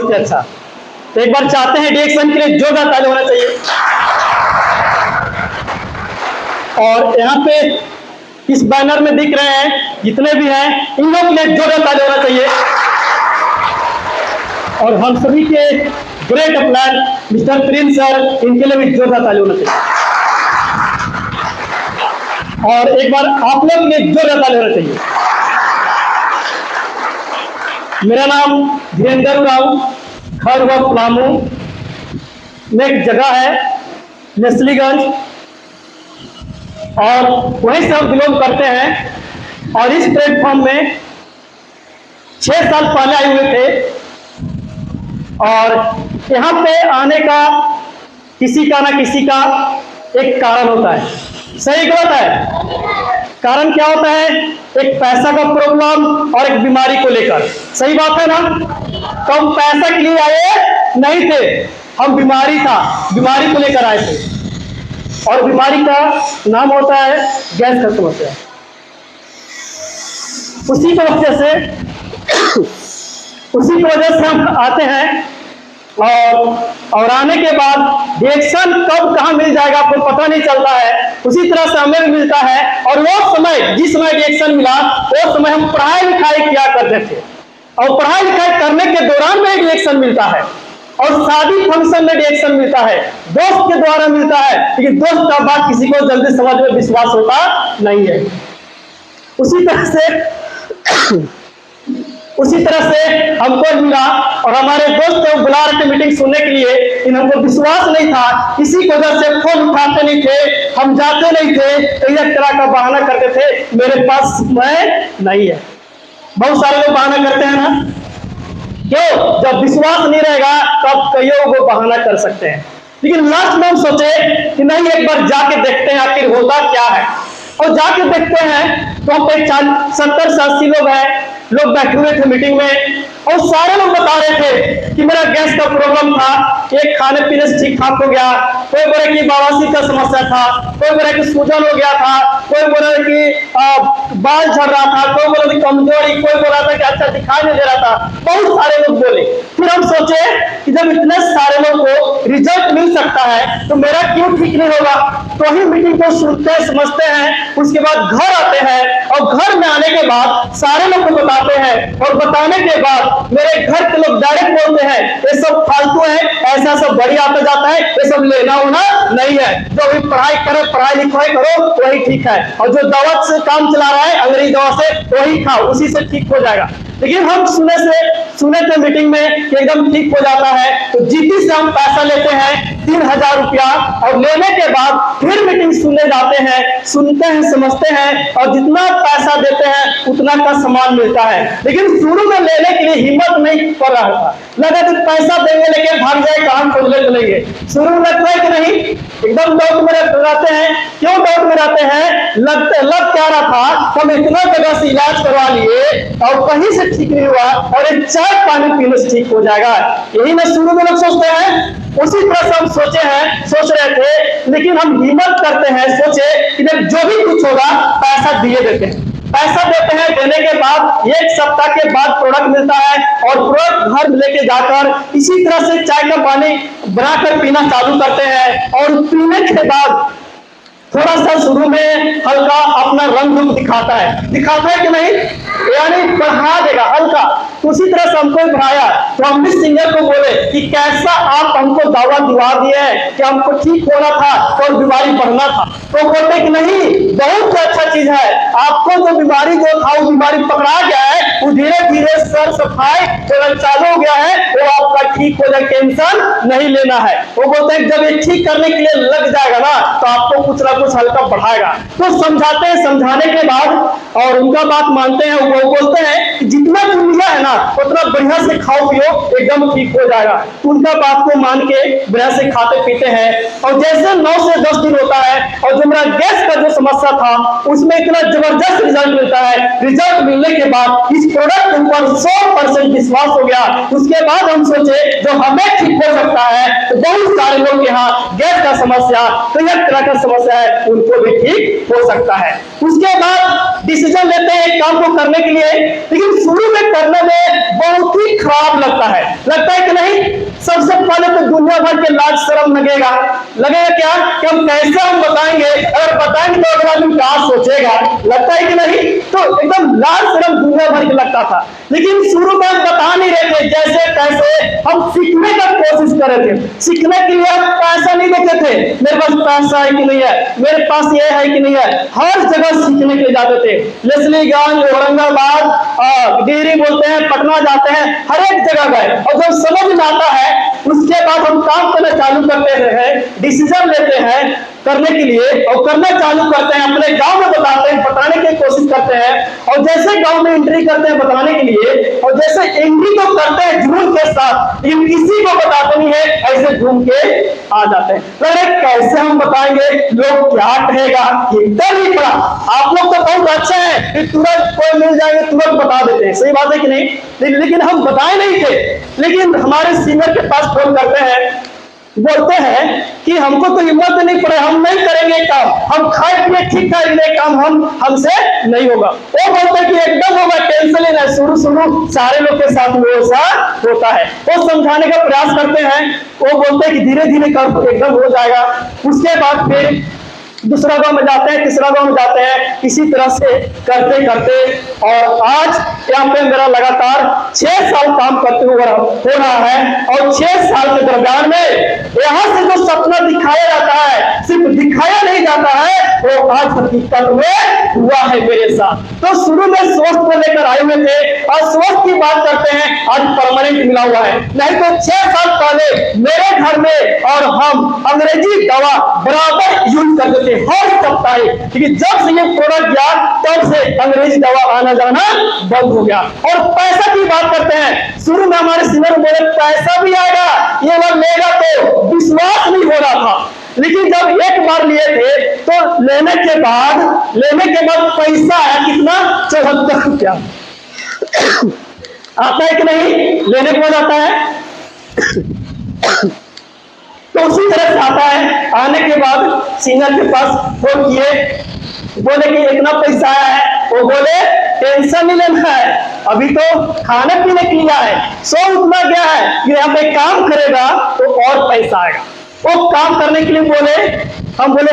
बहुत ही अच्छा। तो एक बार चाहते हैं रिएक्शन के लिए जोरदार ताली होना चाहिए। और यहाँ पे इस बैनर में दिख रहे हैं जितने भी हैं, इन लोगों के लिए जोरदार ताली होना चाहिए। और हम सभी के great upline mister Prince sir, इनके लिए भी जोरदार ताली होना चाहिए। और एक बार आप लोग के लिए जोरदार ताली होना चाहिए। मेरा नाम धीरेन्द्र राव, घर व पलामू में एक जगह है नेस्लीगंज, और वहीं से हम बिलोंग करते हैं। और इस प्लेटफॉर्म में 6 साल पहले आए हुए थे। और यहाँ पे आने का किसी का ना किसी का एक कारण होता है, सही गलत है? कारण क्या होता है? एक पैसा का प्रॉब्लम और एक बीमारी को लेकर, सही बात है ना? तो हम पैसा के लिए आए नहीं थे, हम बीमारी को लेकर आए थे। और बीमारी का नाम होता है गैस का समस्या। उसी की वजह से हम आते हैं। और आने के बाद रिएक्शन कब कहाँ मिल जाएगा आपको पता नहीं चलता है। उसी तरह से हमें भी मिलता है। और वो समय, जिस समय रिएक्शन मिला, वो समय हम पढ़ाई लिखाई किया करते थे। और पढ़ाई लिखाई करने के दौरान में रिएक्शन मिलता है। और शादी फंक्शन में रिएक्शन मिलता है, दोस्त के द्वारा मिलता है। लेकिन दोस्त का बात किसी को जल्दी समझ में विश्वास होता नहीं है। उसी तरह से हमको मिला। और हमारे दोस्त को बुला रहे थे मीटिंग सुनने के लिए, लेकिन हमको विश्वास नहीं था। किसी की वजह से फोन उठाते नहीं थे, हम जाते नहीं थे। कई एक तरह का बहाना करते थे, मेरे पास समय नहीं है। बहुत सारे लोग बहाना करते हैं ना, क्यों? जब विश्वास नहीं रहेगा तब कईयों को बहाना कर सकते हैं। लेकिन लास्ट में हम सोचे कि नहीं, एक बार जाके देखते हैं आखिर होता क्या है। और जाके देखते हैं तो हम पे 70 से 80 लोग बैठे हुए थे मीटिंग में। और सारे लोग बता रहे थे कि मेरा गैस का प्रॉब्लम था, एक खाने पीने से ठीक ठाक हो गया। कोई बोले कि बवासीर का समस्या था, कोई बोले कि सूजन हो गया था, कोई बोले कि बाल झड़ रहा था, कोई बोले कि कमजोरी, कोई बोला था कि अच्छा दिखाई नहीं दे रहा था। बहुत सारे लोग बोले। फिर हम सोचे कि जब इतने सारे लोग को रिजल्ट मिल सकता है तो मेरा क्यों ठीक नहीं होगा। तो ही मीटिंग को सुनते समझते हैं, उसके बाद घर आते हैं। और घर में आने के बाद सारे लोग को बताते हैं। और बताने के बाद मेरे घर के लोग डायरेक्ट बोलते हैं ये सब फालतू है, ऐसा सब बढ़िया आता जाता है, ये सब लेना होना नहीं है। जो भी पढ़ाई करे, पढ़ाई लिखाई करो, वही ठीक है। और जो दवा से काम चला रहा है अंग्रेजी दवा से, वही खाओ, उसी से ठीक हो जाएगा। लेकिन हम सुने थे मीटिंग में कि एकदम ठीक हो जाता है। तो जीपी से हम पैसा लेते हैं 3000 रुपया। और लेने के बाद फिर मीटिंग सुनने जाते हैं, सुनते हैं, समझते हैं। और जितना पैसा देते हैं उतना का सामान मिलता है। लेकिन शुरू में लेने के लिए हिम्मत नहीं कर रहा था, लगा तो पैसा देंगे लेके भाग जाए, काम को ले चलेंगे। शुरू में लगता है कि नहीं, एकदम डाउट में रहते हैं। क्यों डाउट में रहते हैं? लग क्या रहा था, हम इतना जगह से इलाज करवा लिए और कहीं से ठीक नहीं हुआ, और एक चाय पानी पीने से ठीक हो जाएगा। यही ना शुरू में लोग सोचते हैं। उसी तरह से हम सोच रहे थे। लेकिन हम हिम्मत करते हैं, सोचे कि जो भी कुछ होगा पैसा दिए देते हैं। पैसा देते हैं, देने के बाद 1 सप्ताह के बाद प्रोडक्ट मिलता है। और प्रोडक्ट घर लेके जाकर इसी तरह से चाय का पानी बनाकर पीना चालू करते हैं। और पीने के बाद थोड़ा सा शुरू में हल्का अपना रंग रूप दिखाता है कि नहीं, यानी बढ़ा देगा हल्का। उसी तरह से हमको बढ़ाया। तो हम भी सिंगर को बोले कि कैसा आप हमको दावा दिवा दिए कि हमको ठीक होना था और बीमारी बढ़ना था। तो बोलते कि नहीं, बहुत अच्छा चीज है, आपको जो बीमारी जो था वो बीमारी पकड़ा गया है, वो धीरे धीरे सर सफाई चालू हो गया है, वो आपका ठीक हो जाए, टेंशन नहीं लेना है। वो बोलते हैं जब ये ठीक करने के लिए लग जाएगा ना तो आपको कुछ ना कुछ हल्का बढ़ाएगा। तो समझाते हैं, समझाने के बाद और उनका बात मानते हैं। वो बोलते हैं कि जितना तुम लिया है ना उतना बढ़िया से खाओ पियो, एकदम ठीक हो जाएगा। उनका बात को मान के बढ़िया से खाते पीते हैं। और जैसे 9 से 10 दिन होता है और जो मेरा गैस का जो समस्या था उसमें इतना जबरदस्त रिजल्ट मिलता है। रिजल्ट मिलने के बाद इस प्रोडक्ट के ऊपर 100% विश्वास हो गया। उसके बाद हम सोचे जो हमें ठीक हो सकता है तो बहुत सारे लोग यहाँ गैस का समस्या, कई तरह का समस्या है, उनको भी ठीक हो सकता है। उसके बाद डिसीजन लेते हैं काम को करने के लिए। लेकिन शुरू में करने में बहुत ही खराब लगता है कि नहीं। के लाज शर्म लगेगा क्या कि हम कैसे हम बताएंगे, अगर बताएंगे तो अगला आदमी क्या सोचेगा, लगता है कि नहीं। तो एकदम लाज शर्म दुनिया भर के लगता था, लेकिन शुरू में हम बता नहीं रहे थे, जैसे तैसे हम सीखने का कोशिश कर रहे थे। सीखने के लिए हम पैसा नहीं देते थे, मेरे पास पैसा है कि नहीं है, मेरे पास ये है कि नहीं है, हर जगह सीखने के लिए जाते थे। लेस्लीगंज, औरंगाबाद, डिहरी बोलते हैं, पटना जाते हैं, हर एक जगह गए, और जब समझ में आता है उसके बाद हम काम करना चालू करते हैं, डिसीजन लेते हैं करने के लिए, और करना चालू करते हैं, अपने गांव में बताने की कोशिश करते हैं, और जैसे गांव में एंट्री करते हैं बताने के लिए, और जैसे एंट्री तो करते हैं जुनून के साथ, लेकिन किसी को बताते नहीं है, ऐसे घूम के आ जाते हैं। अरे कैसे हम बताएंगे, लोग क्या कहेगा, डर नहीं पड़ा। आप लोग तो बहुत अच्छे हैं कि तुरंत कोई मिल जाएंगे तुरंत बता देते हैं, सही बात है कि नहीं, लेकिन हम बताए नहीं थे। लेकिन हमारे सीनियर के पास फोन करते हैं, बोलते हैं कि हमको तो हिम्मत नहीं पड़े, हम नहीं करेंगे काम, हम खाए पिए ठीक ठाक ले काम हमसे नहीं होगा। वो बोलते हैं कि एकदम होगा, टेंशन लेना। शुरू सारे लोग के साथ में ऐसा होता है। वो समझाने का प्रयास करते हैं, वो बोलते हैं कि धीरे धीरे कर एकदम हो जाएगा। उसके बाद फिर दूसरा गांव में जाते हैं, तीसरा गांव में जाते हैं, इसी तरह से करते करते, और आज यहाँ पे मेरा लगातार 6 साल काम करते हुए हो रहा है। और 6 साल के दरम्यान में यहाँ से जो सपना दिखाया जाता है, सिर्फ दिखाया नहीं जाता है, वो आज हकीकत में हुआ है मेरे साथ। तो शुरू में स्वास्थ्य को लेकर आए हुए थे, और स्वास्थ्य की बात करते हैं, आज परमानेंट मिला हुआ है। नहीं तो 6 साल पहले मेरे घर में और हम अंग्रेजी दवा बराबर यूज करते थे हर सप्ताह, क्योंकि जब से ये प्रोडक्ट गया तब से अंग्रेजी दवा आना जाना बंद हो गया। और पैसा की बात करते हैं, शुरू में हमारे सीनियर बोले पैसा भी आएगा, ये लोग लेगा, तो विश्वास नहीं हो रहा था। लेकिन जब एक बार लिए थे तो लेने के बाद पैसा आया कितना, 74 रुपया आता है कि नहीं, लेने के बाद आता है। तो उसी तरह से आता है। आने के बाद सीनियर के पास फोन किए, बोले कि इतना पैसा आया है। वो बोले टेंशन नहीं लेना है, अभी तो खाने पीने के लिए है, सो उतना गया है कि यहाँ पे काम करेगा तो और पैसा आएगा। वो काम करने के लिए बोले, हम बोले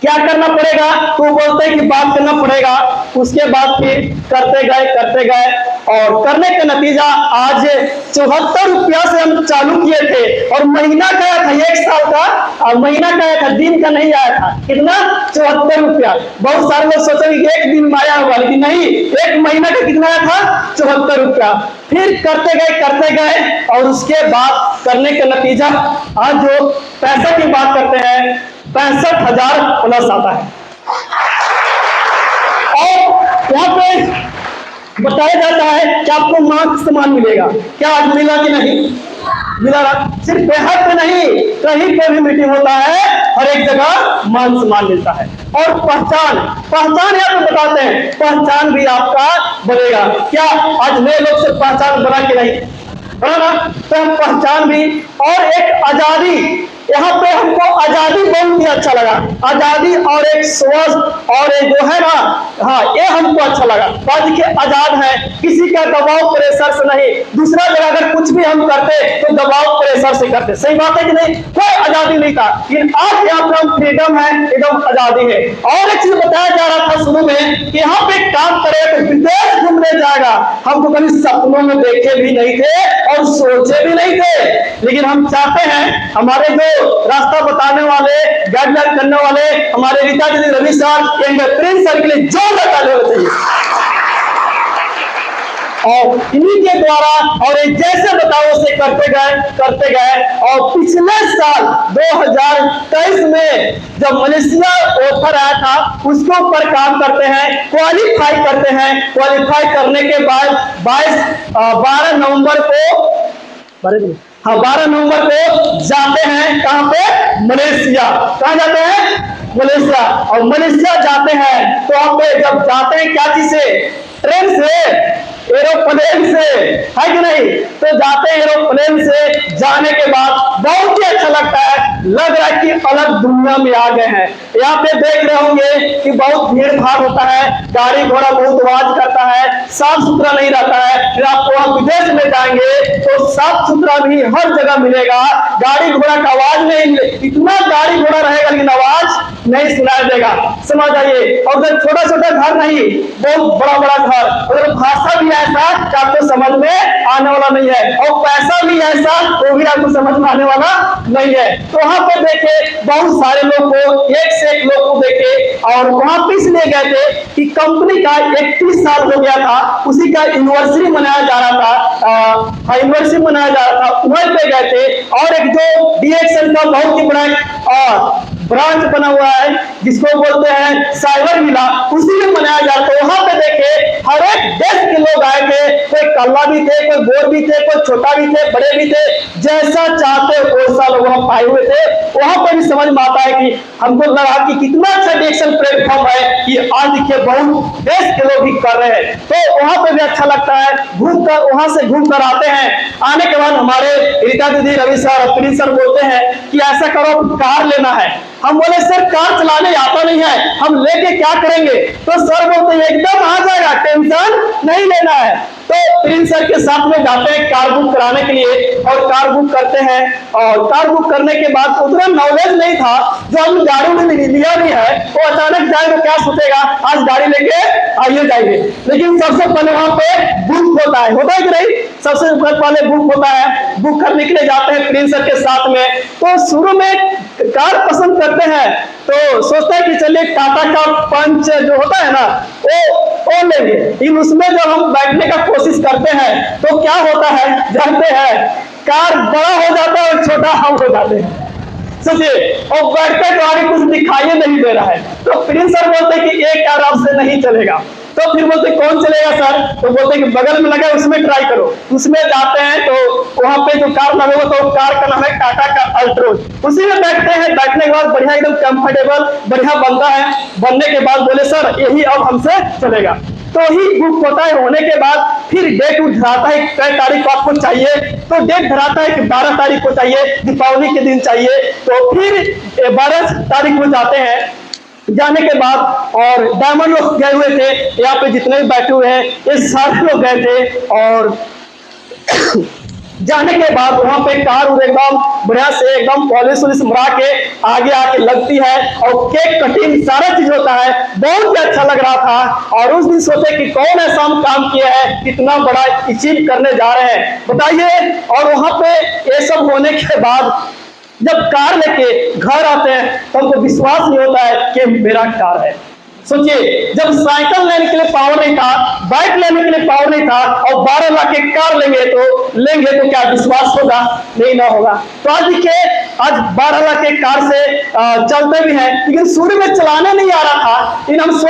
क्या करना पड़ेगा, तो बोलते हैं कि बात करना पड़ेगा। उसके बाद फिर करते गए, और करने का नतीजा आज 74 रुपया से हम चालू किए थे, और महीना का आया था 1 साल का, और महीना का आया था, दिन का नहीं आया था। कितना, 74 रुपया। बहुत सारे लोग सोचेंगे एक दिन में आया होगा, लेकिन नहीं, 1 महीना का कितना आया था, 74 रुपया। फिर करते गए, और उसके बाद करने का नतीजा आज जो पैसा की बात करते हैं, 65,000 प्लस आता है। और यहाँ पे बताया जाता है कि आपको मान सम्मान मिलेगा। क्या आज मिला कि नहीं मिला? सिर्फ बेहद पे नहीं, कहीं पे भी मीटिंग होता है, हर एक जगह मान सम्मान मिलता है। और पहचान यहाँ पे बताते हैं, पहचान भी आपका बनेगा। क्या आज नए लोग से पहचान बना के नहीं बना ना, तो पहचान भी। और एक आजादी, यहाँ पे हमको आजादी बहुत ही अच्छा लगा, आजादी और एक स्वस्थ और एक जो है ना, हाँ, ये हमको अच्छा लगा। बात के आजाद है, किसी का दबाव प्रेशर से नहीं। दूसरा जगह अगर कुछ भी हम करते तो दबाव प्रेशर से करते, सही बात है कि नहीं, कोई आजादी नहीं था। लेकिन आज यहाँ पे हम फ्रीडम है, एकदम आजादी है। और एक चीज बताया जा रहा था शुरू में कि यहाँ पे काम करे तो विदेश घूमने जाएगा, हमको कभी सपनों में देखे भी नहीं थे और सोचे भी नहीं थे। लेकिन हम चाहते हैं हमारे जो रास्ता बताने वाले, गाइडलाइन करने वाले हमारे Rita ji, Ravi sir, Prince sir के लिए जोरदार तालियां होनी चाहिए। और इन्हीं के द्वारा और जैसे बताओ उसे करते गए। और पिछले साल 2023 में जब मलेशिया ऑफर आया था, उसके ऊपर काम करते हैं, क्वालिफाई करते हैं। क्वालिफाई करने के बाद 12 नवंबर को जाते हैं, कहां पे, मलेशिया। कहां जाते हैं, मलेशिया। और मलेशिया जाते हैं तो आप जब जाते हैं क्या चीज से, ट्रेन से, एरोप्लेन से, है कि नहीं, तो जाते हैं एरोप्लेन से। जाने के बाद बहुत ही अच्छा लगता है, लग रहा है कि अलग दुनिया में आ गए हैं। यहाँ पे देख रहे होंगे कि बहुत भीड़ भाड़ होता है, गाड़ी घोड़ा बहुत आवाज करता है, साफ सुथरा नहीं रहता है। फिर आप वहां विदेश में जाएंगे तो साफ सुथरा दूसरा भी हर जगह मिलेगा। गाड़ी घोड़ा का आवाज नहीं, इतना गाड़ी घोड़ा रहेगा लेकिन आवाज नहीं सुनाई देगा। समझ आइए। और उधर छोटा छोटा घर नहीं, बहुत बड़ा बड़ा घर, उधर भाषा भी ऐसा कि आपको समझ में आने वाला नहीं है, और पैसा भी ऐसा वो भी आपको समझ में आने वाला नहीं है। तो वहां पर देखे बहुत सारे लोग को, एक से एक लोग को देखे, और वहां पे इसलिए गए थे कि कंपनी का 31 साल हो गया था, उसी का एनिवर्सरी मनाया जा रहा था, एनिवर्सरी मनाया जा रहा था, वहीं पे गए थे। और एक जो डीएक्सएल का बहुत ही बड़ा ब्रांच बना हुआ है जिसको बोलते हैं साइबर मिला, उसी में मनाया जा रहा था। वहां पे देखे हर एक देश के लोग आए थे, कोई कल्ला भी थे, कोई गोर भी थे, कोई छोटा भी थे, बड़े भी थे, जैसा चाहते वैसा लोग वहां पाए हुए थे। वहां पर भी समझ में आता है कि हमको लगा कि कितना अच्छा डिजिटल प्लेटफॉर्म है कि आज देखिए बहुत देश के लोग भी कर रहे हैं। तो वहां पर भी अच्छा लगता है, घूम कर वहां से घूम कर आते हैं। आने के बाद हमारे रीता दीदी, रवि सर, प्रिंस सर बोलते हैं कि ऐसा करो, कार लेना है। हम बोले सर कार चलाने आता नहीं है, हम लेके क्या करेंगे? तो सर बोलते हैं एकदम आ जाएगा, टेंशन नहीं लेना है। तो प्रिंस सर के साथ में जाते हैं कार बुक कराने के लिए, और कार बुक करते हैं। और कार बुक करने के बाद उतना नॉलेज नहीं था, जो हम गाड़ी में लिया नहीं है, वो अचानक जाए तो क्या सोचेगा आज गाड़ी लेके आइए जाइए। लेकिन सबसे पहले वहां पे बुक होता है कि नहीं? सबसे पहले बुक होता है, बुक करने के लिए जाते हैं प्रिंस सर के साथ में। तो शुरू में कार पसंद करते हैं तो सोचता है कि चलिए टाटा का पंच जो होता है ना वो लेंगे। लेकिन उसमें जब हम बैठने का कोशिश करते हैं तो क्या होता है जानते हैं? कार बड़ा हो जाता है और छोटा हम हो जाते हैं। सोचिए, और बैठते तो आगे कुछ दिखाई नहीं दे रहा है। तो प्रिंस सर बोलते कि एक कार आपसे नहीं चलेगा। तो फिर बोलते कौन चलेगा सर? तो बोलते कि बगल में लगा उसमें ट्राई करो। उसमें जाते हैं तो वहां पे जो कार लगेगा तो कार का नाम है टाटा का अल्ट्रोज। उसी में बैठते हैं, बैठने के बाद बढ़िया एकदम कंफर्टेबल बढ़िया बनता है। बनने के बाद बोले सर यही अब हमसे चलेगा। तो ही बुक होता है। होने के बाद फिर डेट धराता है, कई तारीख को आपको चाहिए, तो डेट धराता है कि 12 तारीख को चाहिए, दीपावली के दिन चाहिए। तो फिर 12 तारीख को जाते हैं। जाने के बाद और डायमंड लोग गए हुए थे, यहाँ पे जितने भी बैठे हुए हैं ये सारे लोग गए थे। और जाने के बाद वहां पे कार एकदम बढ़िया से एकदम पॉलिश वॉलिश मरा के आगे आके लगती है, और केक कटिंग सारा चीज होता है। बहुत ही अच्छा लग रहा था। और उस दिन सोचे कि कौन ऐसा हम काम किया है, कितना बड़ा अचीव करने जा रहे हैं बताइए। और वहां पे ये सब होने के बाद जब कार लेके घर आते हैं तो हमको विश्वास नहीं होता है कि मेरा कार है। सोचिए, जब साइकिल लेने के लिए पावर नहीं था, बाइक लेने के लिए पावर नहीं था, और 12 लाख की कार लेंगे तो क्या विश्वास होगा? नहीं ना होगा। तो आज देखिए, आज 12 लाख की कार से चलते भी हैं, लेकिन शुरू में चलाने नहीं आ रहा था। लेकिन हम